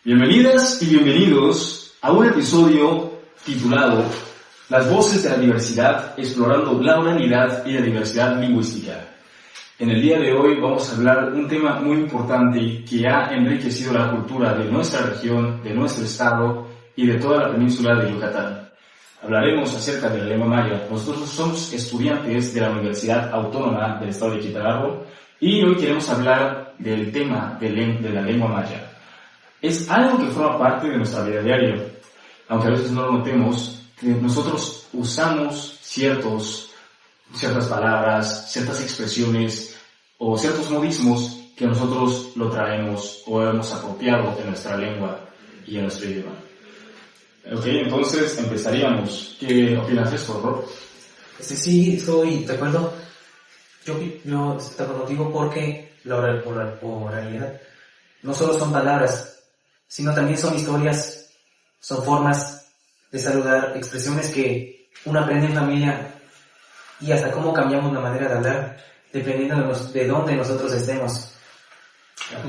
Bienvenidas y bienvenidos a un episodio titulado Las voces de la diversidad, explorando la oralidad y la diversidad lingüística. En el día de hoy vamos a hablar de un tema muy importante que ha enriquecido la cultura de nuestra región, de nuestro estado y de toda la península de Yucatán. Hablaremos acerca de la lengua maya. Nosotros somos estudiantes de la Universidad Autónoma del Estado de Quintana Roo y hoy queremos hablar del tema de la lengua maya. Es algo que forma parte de nuestra vida diaria, aunque a veces no lo notemos, que nosotros usamos ciertas palabras, ciertas expresiones o ciertos modismos que nosotros lo traemos o hemos apropiado de nuestra lengua y en nuestro idioma. Ok, entonces empezaríamos. ¿Qué opinas de esto, Rob? Sí, estoy de acuerdo. Yo estoy de acuerdo contigo porque la oralidad no solo son palabras, sino también son historias, son formas de saludar, expresiones que uno aprende en familia y hasta cómo cambiamos la manera de hablar, dependiendo de dónde nosotros estemos.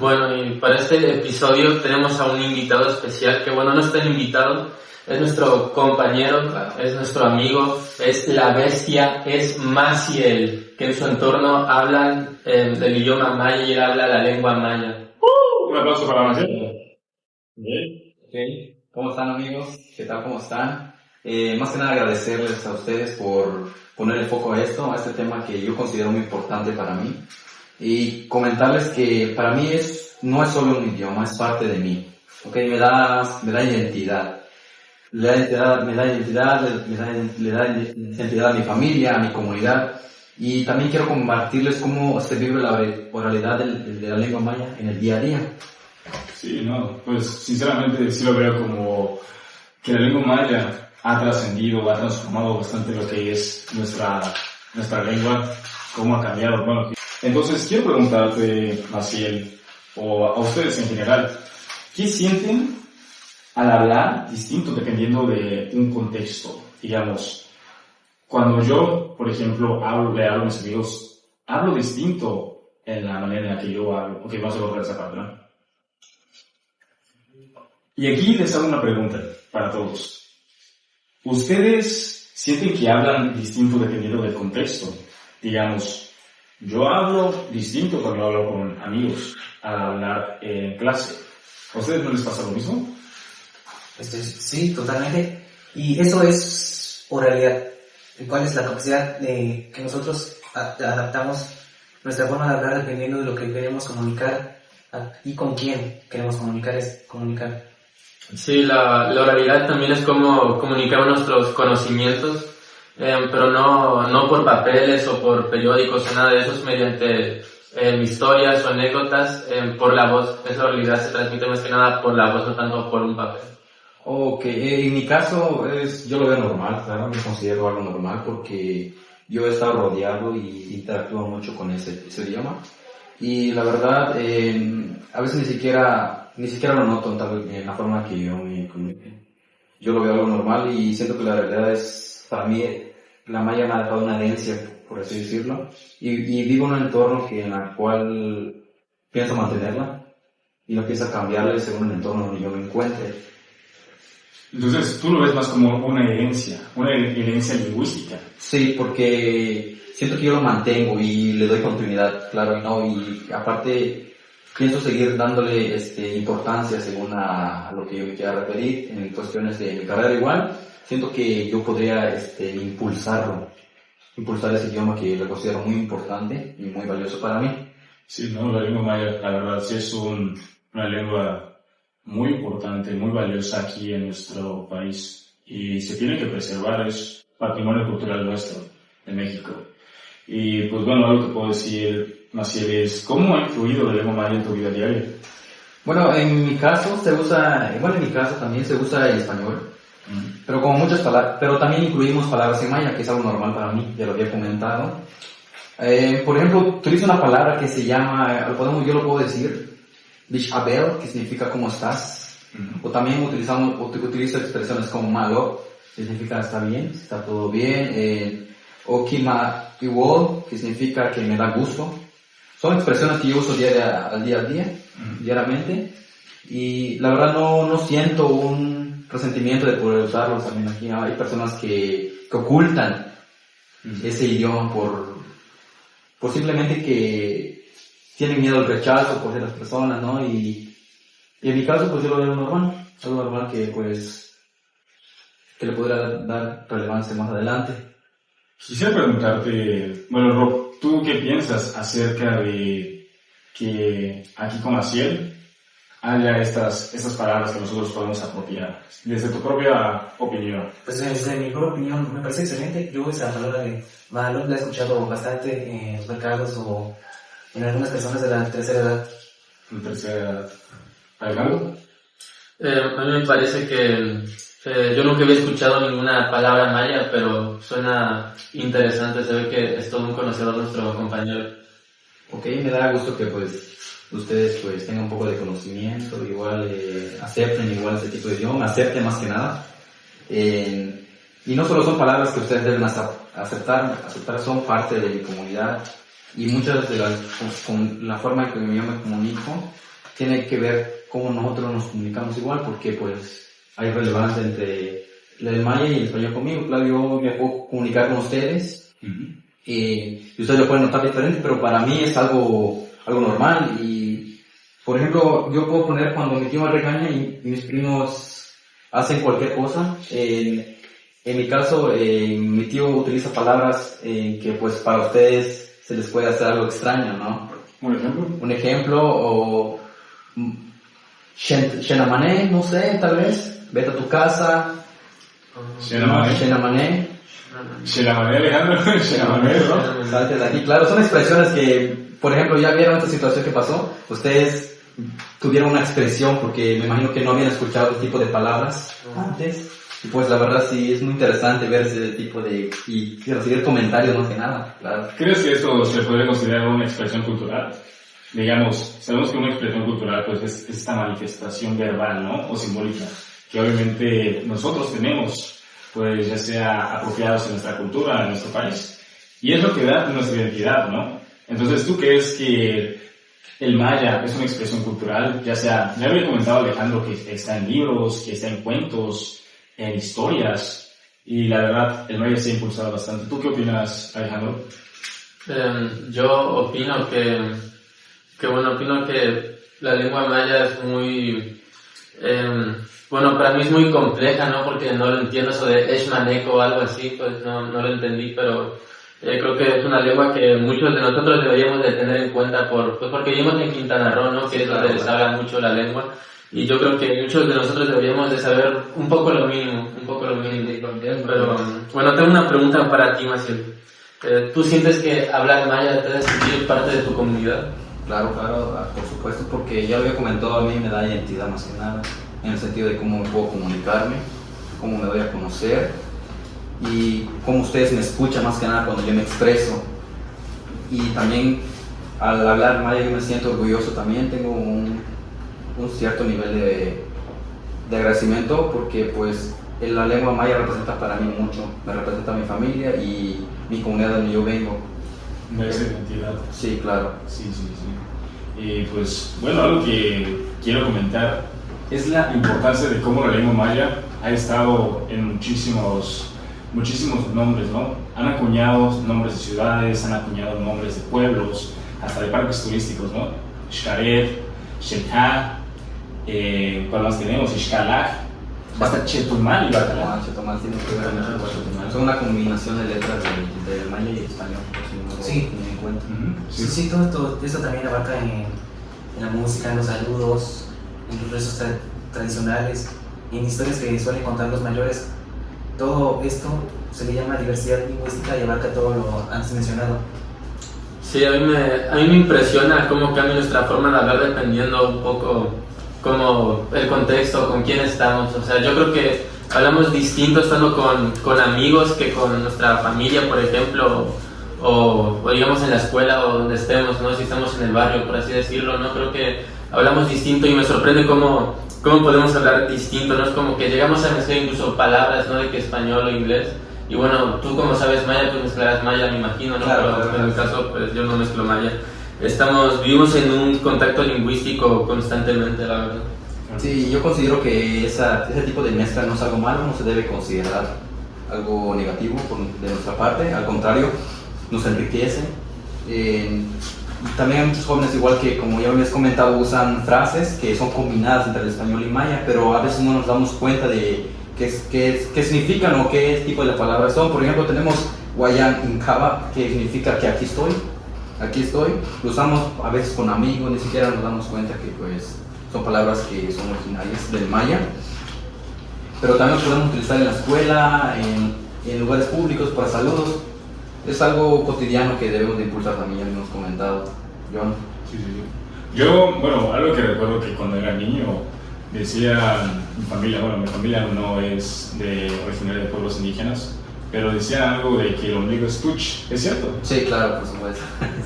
Bueno, y para este episodio tenemos a un invitado especial, que bueno, no es tan invitado, es nuestro compañero, es nuestro amigo, es la bestia, es Maciel, que en su entorno hablan el idioma maya y él habla la lengua maya. Un aplauso para Maciel. Okay. ¿Cómo están, amigos? ¿Qué tal? ¿Cómo están? Más que nada agradecerles a ustedes por poner el foco a este tema que yo considero muy importante para mí, y comentarles que para mí no es solo un idioma, es parte de mí. Okay, me da identidad. Le da identidad a mi familia, a mi comunidad, y también quiero compartirles cómo se vive la oralidad de la lengua maya en el día a día. Sí, no, pues sinceramente sí lo veo como que la lengua maya ha trascendido, ha transformado bastante lo que es nuestra lengua, cómo ha cambiado. Bueno, entonces quiero preguntarte, Maciel, o a ustedes en general, ¿qué sienten al hablar distinto dependiendo de un contexto? Digamos, cuando yo, por ejemplo, le hablo a mis amigos, hablo distinto en la manera en la que yo hablo. Ok, vamos a lograr esa parte, ¿no? Y aquí les hago una pregunta para todos. ¿Ustedes sienten que hablan distinto dependiendo del contexto? Digamos, yo hablo distinto cuando hablo con amigos al hablar en clase. ¿A ustedes no les pasa lo mismo? Sí, totalmente. Y eso es oralidad. ¿Cuál es la capacidad de que nosotros adaptamos nuestra forma de hablar dependiendo de lo que queremos comunicar y con quién queremos comunicar? Sí, la oralidad también es como comunicar nuestros conocimientos, pero no por papeles o por periódicos o nada de eso, es mediante historias o anécdotas, por la voz. Esa oralidad se transmite más que nada por la voz, no tanto por un papel. Ok, en mi caso yo lo veo normal, claro, me considero algo normal porque yo he estado rodeado y interactúo mucho con ese idioma, y la verdad a veces ni siquiera lo noto en la forma que yo me comunico. Yo lo veo algo normal y siento que la realidad es, para mí, la maya me ha dejado una herencia, por así decirlo, y vivo en un entorno en el cual pienso mantenerla y no pienso cambiarla según el entorno donde yo me encuentre. Entonces, tú lo ves más como una herencia lingüística. Sí, porque siento que yo lo mantengo y le doy continuidad, claro, y aparte pienso seguir dándole importancia según a lo que yo me quiera referir en cuestiones de mi carrera. Igual siento que yo podría impulsar ese idioma que lo considero muy importante y muy valioso para mí. Sí, no, la lengua maya, la verdad, sí es una lengua muy importante, muy valiosa aquí en nuestro país, y se tiene que preservar, es patrimonio cultural nuestro, de México. Y pues bueno, algo que puedo decir, Maciel, es ¿cómo ha influido la lengua maya en tu vida diaria? Bueno, en mi caso también se usa el español, pero como muchas palabras, pero también incluimos palabras en maya, que es algo normal para mí, ya lo había comentado. Por ejemplo, utilizo una palabra que se llama, yo lo puedo decir, Bishabel, que significa ¿cómo estás? O también utilizo expresiones como malo, que significa está bien, está todo bien. O Kima Iwol, que significa que me da gusto. Son expresiones que yo uso diariamente. Y la verdad no siento un resentimiento de poder usarlos también aquí. Hay personas que ocultan ese idioma por simplemente que tienen miedo al rechazo por ser las personas, ¿no? Y en mi caso, pues yo lo veo normal, algo normal que pues que le podrá dar relevancia más adelante. Quisiera preguntarte, bueno, Rob, ¿tú qué piensas acerca de que aquí con Maciel haya estas palabras que nosotros podemos apropiar? Desde tu propia opinión. Pues desde mi propia opinión me parece excelente. Yo esa palabra de Mahalón la he escuchado bastante en los mercados o en algunas personas de la tercera edad. La tercera edad. ¿Alejandro? A mí me parece que yo nunca había escuchado ninguna palabra maya, pero suena interesante. Se ve que es todo un conocedor nuestro compañero. Ok, me da gusto que pues ustedes pues tengan un poco de conocimiento, igual acepten igual ese tipo de idioma, acepten más que nada. Y no solo son palabras que ustedes deben aceptar son parte de mi comunidad y muchas de las, con la forma en que yo me comunico tiene que ver cómo nosotros nos comunicamos igual, porque pues hay relevancia entre el maya y el español conmigo. Claro, yo me puedo comunicar con ustedes y ustedes lo pueden notar diferente, pero para mí es algo normal. Y por ejemplo, yo puedo poner cuando mi tío me regaña y mis primos hacen cualquier cosa. En mi caso, mi tío utiliza palabras que pues para ustedes se les puede hacer algo extraño, ¿no? ¿Un ejemplo? Un ejemplo, o Shenamané, no sé, tal vez. Vete a tu casa. Shenamané. Shenamané. Shenamané, Alejandro. Shenamané, ¿no? Salte de aquí. Claro, son expresiones que, por ejemplo, ya vieron esta situación que pasó. Ustedes tuvieron una expresión porque me imagino que no habían escuchado este tipo de palabras antes. Y pues la verdad sí es muy interesante ver ese tipo y recibir comentarios más que nada, claro. ¿Crees que esto se puede considerar una expresión cultural? Digamos, sabemos que una expresión cultural pues es esta manifestación verbal, ¿no? O simbólica, que obviamente nosotros tenemos, pues ya sea apropiados en nuestra cultura, en nuestro país. Y es lo que da nuestra identidad, ¿no? Entonces, ¿tú crees que el maya es una expresión cultural? Ya sea, ya había comentado Alejandro que está en libros, que está en cuentos, en historias, y la verdad, el maya se ha impulsado bastante. ¿Tú qué opinas, Alejandro? Yo opino opino que la lengua maya es muy, para mí es muy compleja, ¿no? Porque no lo entiendo, eso de Eshmanek o algo así, pues no lo entendí, pero creo que es una lengua que muchos de nosotros deberíamos de tener en cuenta porque vivimos en Quintana Roo, ¿no? Que es donde se habla mucho la lengua. Y yo creo que muchos de nosotros deberíamos de saber un poco lo mínimo. Pero, tengo una pregunta para ti, Maciel. ¿Tú sientes que hablar maya te hace sentir parte de tu comunidad? Claro, por supuesto, porque ya lo había comentado, a mí me da identidad más que nada, en el sentido de cómo me puedo comunicarme, cómo me doy a conocer y cómo ustedes me escuchan más que nada cuando yo me expreso. Y también al hablar maya yo me siento orgulloso también, tengo un cierto nivel de agradecimiento porque pues la lengua maya representa para mí mucho, me representa a mi familia y mi comunidad donde yo vengo. De esa identidad. Sí, claro. Sí. Pues bueno, algo que quiero comentar es la importancia de cómo la lengua maya ha estado en muchísimos nombres, ¿no? Han acuñado nombres de ciudades, han acuñado nombres de pueblos, hasta de parques turísticos, ¿no? Xcaret, Xelha, ¿cuál más tenemos? Xcalac, hasta Chetumal y Bacalar. Chetumal tiene que ver mucho con Chetumal. Son una combinación de letras del maya y español, por si no lo tienen en cuenta. Sí, todo esto también abarca en la música, en los saludos, en los rezos tradicionales, en historias que suelen contar los mayores. Todo esto se le llama diversidad lingüística y abarca todo lo antes mencionado. Sí, a mí me impresiona cómo cambia nuestra forma de hablar dependiendo un poco como el contexto, con quién estamos. O sea, yo creo que hablamos distinto estando con amigos que con nuestra familia, por ejemplo, o digamos en la escuela o donde estemos, ¿no? Si estamos en el barrio, por así decirlo, ¿no? Creo que hablamos distinto y me sorprende cómo podemos hablar distinto, ¿no? Es como que llegamos a mezclar incluso palabras, ¿no? De que español o inglés. Y bueno, tú como sabes maya, pues mezclarás maya, me imagino, ¿no? Claro, pero en mi caso, pues yo no mezclo maya. vivimos en un contacto lingüístico constantemente, la verdad. Sí, yo considero que ese tipo de mezcla no es algo malo, no se debe considerar algo negativo de nuestra parte, al contrario, nos enriquece. También muchos jóvenes, igual que como ya habías comentado, usan frases que son combinadas entre el español y maya, pero a veces no nos damos cuenta de qué significan o qué tipo de palabras son. Por ejemplo, tenemos Wayan Inkaba, que significa que aquí estoy. Lo usamos a veces con amigos, ni siquiera nos damos cuenta que pues son palabras que son originarias del maya. Pero también lo podemos utilizar en la escuela, en lugares públicos para saludos. Es algo cotidiano que debemos de impulsar también, ya lo hemos comentado. John. Sí. Yo, bueno, algo que recuerdo que cuando era niño decía mi familia no es originaria de pueblos indígenas, pero decía algo de que el ombligo es tuch, ¿es cierto? Sí, claro, por supuesto.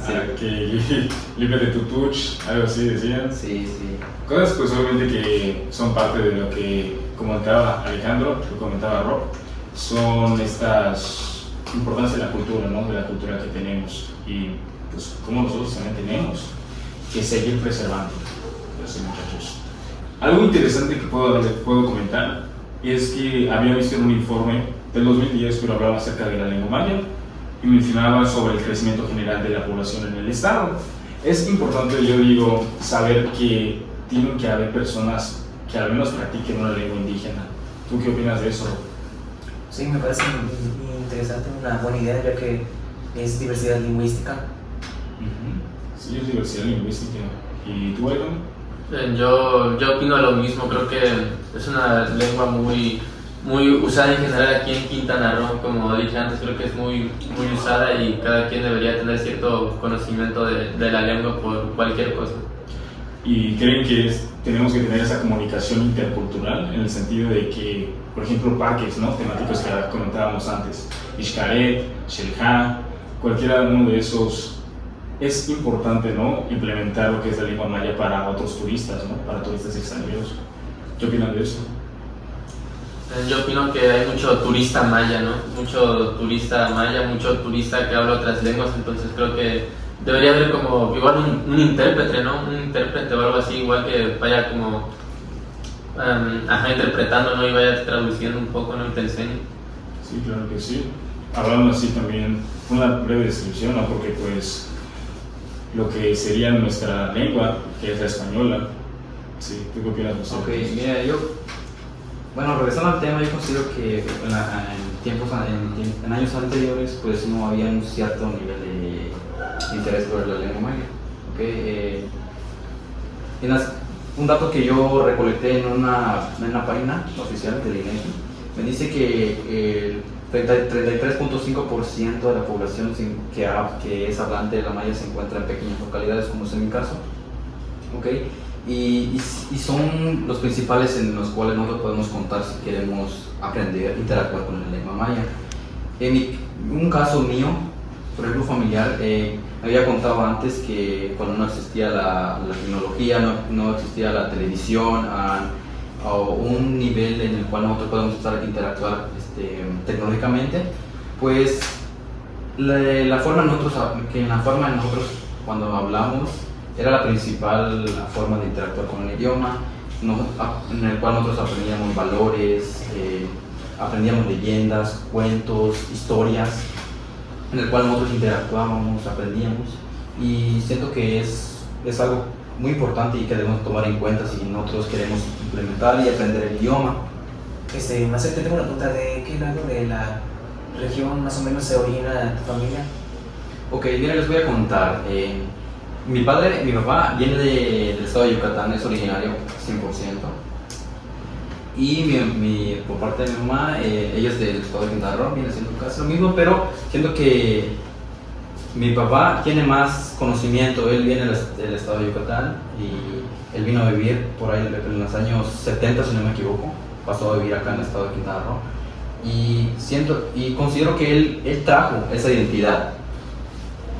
Sí. Que límpiate tu tuch, algo así decían. Sí. Cosas pues obviamente que son parte de lo que comentaba Alejandro, lo comentaba Rob, son estas importancia de la cultura, ¿no? De la cultura que tenemos y pues como nosotros también tenemos que seguir preservando. Así, muchachos. Algo interesante que puedo comentar es que había visto en un informe del 2010, pero hablaba acerca de la lengua maya y mencionaba sobre el crecimiento general de la población en el estado. Es importante, yo digo, saber que tienen que haber personas que al menos practiquen una lengua indígena. ¿Tú qué opinas de eso? Sí, me parece interesante, una buena idea, ya que es diversidad lingüística. Sí, es diversidad lingüística. ¿Y tú, Aydon? Yo opino lo mismo, creo que es una lengua muy usada en general aquí en Quintana Roo, como dije antes, creo que es muy usada y cada quien debería tener cierto conocimiento de la lengua por cualquier cosa. ¿Y creen que tenemos que tener esa comunicación intercultural en el sentido de que, por ejemplo, parques, ¿no? Temáticos que comentábamos antes, Xcaret, Xel-Há, cualquiera uno de esos, es importante, ¿no? Implementar lo que es la lengua maya para otros turistas, ¿no? Para turistas extranjeros. ¿Qué opinan de eso? Yo opino que hay mucho turista maya, ¿no? Mucho turista maya, mucho turista que habla otras lenguas, entonces creo que debería haber como igual un intérprete, ¿no? Un intérprete o algo así, igual que vaya como interpretando, ¿no? Y vaya traduciendo un poco, ¿no? Y te enseñe. Sí, claro que sí. Hablando así también, una breve descripción, ¿no? Porque pues lo que sería nuestra lengua, que es la española. Sí, ¿tú qué opinas, José? Ok, mira, regresando al tema, yo considero que en años anteriores pues no había un cierto nivel de interés por la lengua maya. Okay, un dato que yo recolecté en una página oficial del INEGI me dice que el 33.5% de la población que es hablante de la maya se encuentra en pequeñas localidades, como es en mi caso. Okay. Y son los principales en los cuales nosotros podemos contar si queremos aprender, interactuar con la lengua maya. En un caso mío, por ejemplo familiar, me había contado antes que cuando no existía la tecnología, no existía la televisión, o un nivel en el cual nosotros podemos interactuar tecnológicamente, pues la forma en nosotros cuando hablamos era la principal forma de interactuar con el idioma, en el cual nosotros aprendíamos valores, aprendíamos leyendas, cuentos, historias, en el cual nosotros interactuábamos, aprendíamos, y siento que es algo muy importante y que debemos tomar en cuenta si nosotros queremos implementar y aprender el idioma. Marcel, te tengo una pregunta: ¿de qué lado de la región más o menos se origina tu familia? Ok, mira, les voy a contar. Mi papá viene del estado de Yucatán, es originario 100%. Y por parte de mi mamá, ella es del estado de Quintana Roo, viene siendo casi lo mismo, pero siento que mi papá tiene más conocimiento. Él viene del estado de Yucatán y él vino a vivir por ahí en los años 70, si no me equivoco, pasó a vivir acá en el estado de Quintana Roo. Y considero que él trajo esa identidad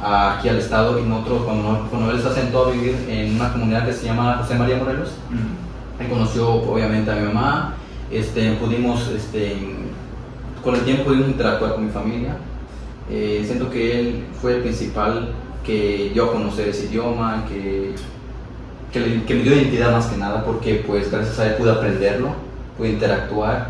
aquí al estado, y nosotros cuando él se asentó a vivir en una comunidad que se llama José María Morelos, él conoció obviamente a mi mamá, con el tiempo pudimos interactuar con mi familia. Siento que él fue el principal que dio a conocer ese idioma, que me dio identidad más que nada, porque pues gracias a él pude aprenderlo, pude interactuar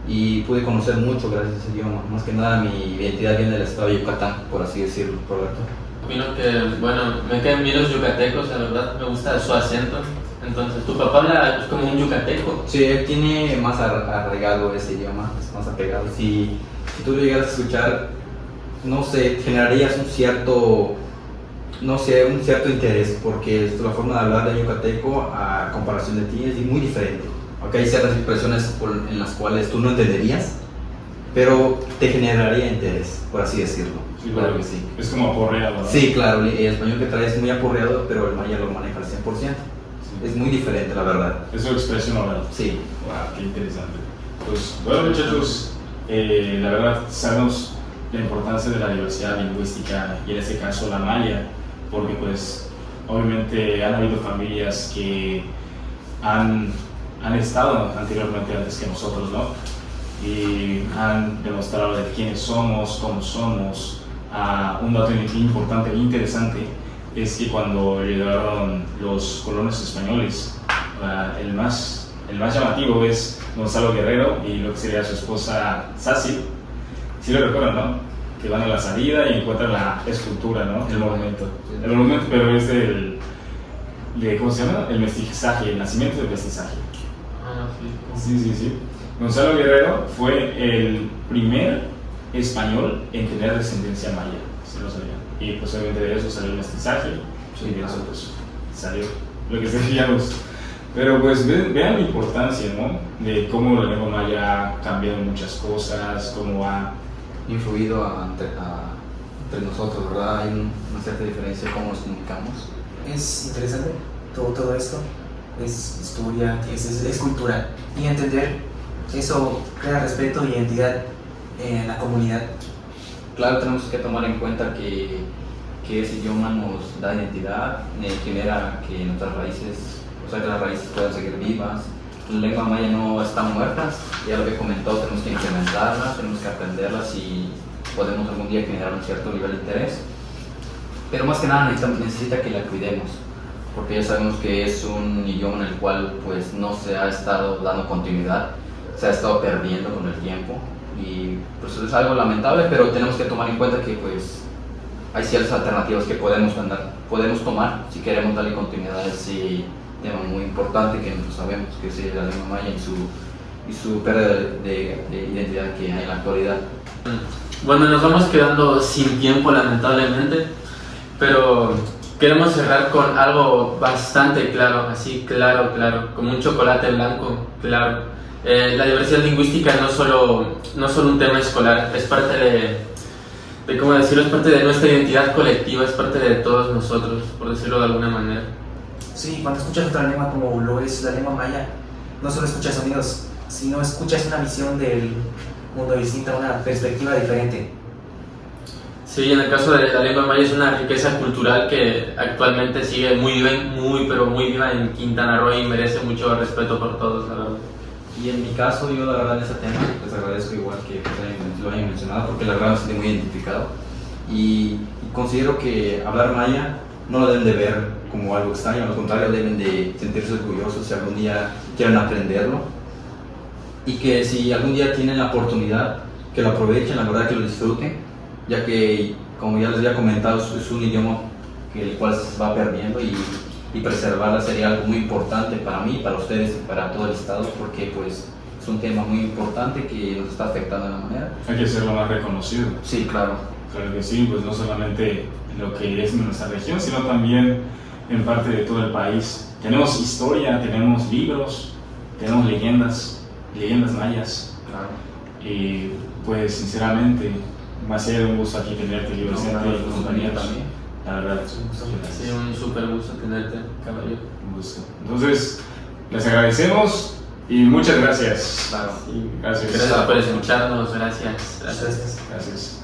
y pude conocer mucho gracias a ese idioma. Más que nada mi identidad viene del estado de Yucatán, por así decirlo, Roberto. Opino que, bueno, me caen bien los yucatecos, la verdad, me gusta su acento. Entonces, ¿tu papá habla pues, como un yucateco? Sí, él tiene más arraigado ese idioma, es más apegado. Si tú lo llegaras a escuchar, no sé, generarías un cierto interés, porque la forma de hablar de yucateco a comparación de ti es muy diferente. Okay, hay ciertas expresiones en las cuales tú no entenderías, pero te generaría interés, por así decirlo. Sí, claro que sí. Es como aporreado, ¿no? Sí, claro, el español que traes es muy aporreado, pero el maya lo maneja al 100%. Sí. Es muy diferente, la verdad. Es su expresión oral. Sí. Wow, qué interesante. Pues, bueno, muchachos, la verdad sabemos la importancia de la diversidad lingüística y en este caso la maya, porque pues obviamente han habido familias que han estado anteriormente antes que nosotros, ¿no? Y han demostrado de quiénes somos, cómo somos. Un dato importante e interesante es que cuando llegaron los colonos españoles, el más llamativo es Gonzalo Guerrero y lo que sería su esposa Saci. Sí lo recuerdan, ¿no? Que van a la salida y encuentran la escultura, ¿no? El monumento. El monumento, pero es ¿cómo se llama? El mestizaje, el nacimiento del mestizaje. Ah, sí. Sí. Gonzalo Guerrero fue el primer español en tener descendencia maya, si lo sabían. Y pues obviamente de eso salió el mestizaje, y de eso pues salió lo que seríamos. Pero pues vean la importancia, ¿no? De cómo la lengua maya ha cambiado muchas cosas, cómo ha influido entre nosotros, ¿verdad? Hay una cierta diferencia en cómo nos comunicamos. Es interesante todo esto, es historia, es cultura, y entender eso crea respeto y identidad en la comunidad. Claro, tenemos que tomar en cuenta que ese idioma nos da identidad, genera que nuestras raíces, que las raíces puedan seguir vivas. La lengua maya no está muerta, ya lo que comentó, tenemos que implementarlas, tenemos que aprenderlas y podemos algún día generar un cierto nivel de interés. Pero más que nada necesita que la cuidemos, porque ya sabemos que es un idioma en el cual pues no se ha estado dando continuidad, se ha estado perdiendo con el tiempo y pues es algo lamentable, pero tenemos que tomar en cuenta que pues hay ciertas alternativas que podemos tomar si queremos darle continuidad a ese tema muy importante que nosotros sabemos que es la lengua maya y su pérdida de identidad que hay en la actualidad. Bueno, nos vamos quedando sin tiempo lamentablemente, pero queremos cerrar con algo bastante claro, así claro, como un chocolate blanco, claro. La diversidad lingüística no solo un tema escolar, es parte de cómo decirlo, es parte de nuestra identidad colectiva, es parte de todos nosotros, por decirlo de alguna manera. Sí, cuando escuchas otra lengua como lo es la lengua maya, no solo escuchas sonidos, sino escuchas una visión del mundo distinta, una perspectiva diferente. Sí, en el caso de la lengua maya es una riqueza cultural que actualmente sigue muy viva en Quintana Roo y merece mucho respeto por todos, la verdad. Y en mi caso, yo la verdad en ese tema les agradezco igual que lo hayan mencionado, porque la verdad me sentí muy identificado y considero que hablar maya no lo deben de ver como algo extraño, al contrario, deben de sentirse orgullosos si algún día quieren aprenderlo, y que si algún día tienen la oportunidad, que lo aprovechen, la verdad que lo disfruten, ya que, como ya les había comentado, es un idioma el cual se va perdiendo y preservarla sería algo muy importante para mí, para ustedes y para todo el estado, porque pues es un tema muy importante que nos está afectando de la manera. Hay que hacerlo más reconocido. Sí, claro. Claro que sí, pues no solamente lo que es nuestra región, sino también en parte de todo el país. Tenemos historia, tenemos libros, tenemos leyendas mayas. Claro. Y pues sinceramente va a ser un gusto aquí tenerte, Libre Vicente, y compañeros también. La verdad, sí, un súper gusto tenerte, caballero. Un gusto. Entonces, les agradecemos y muchas gracias. Claro. Sí, gracias. Gracias por escucharnos, gracias. Gracias. Gracias.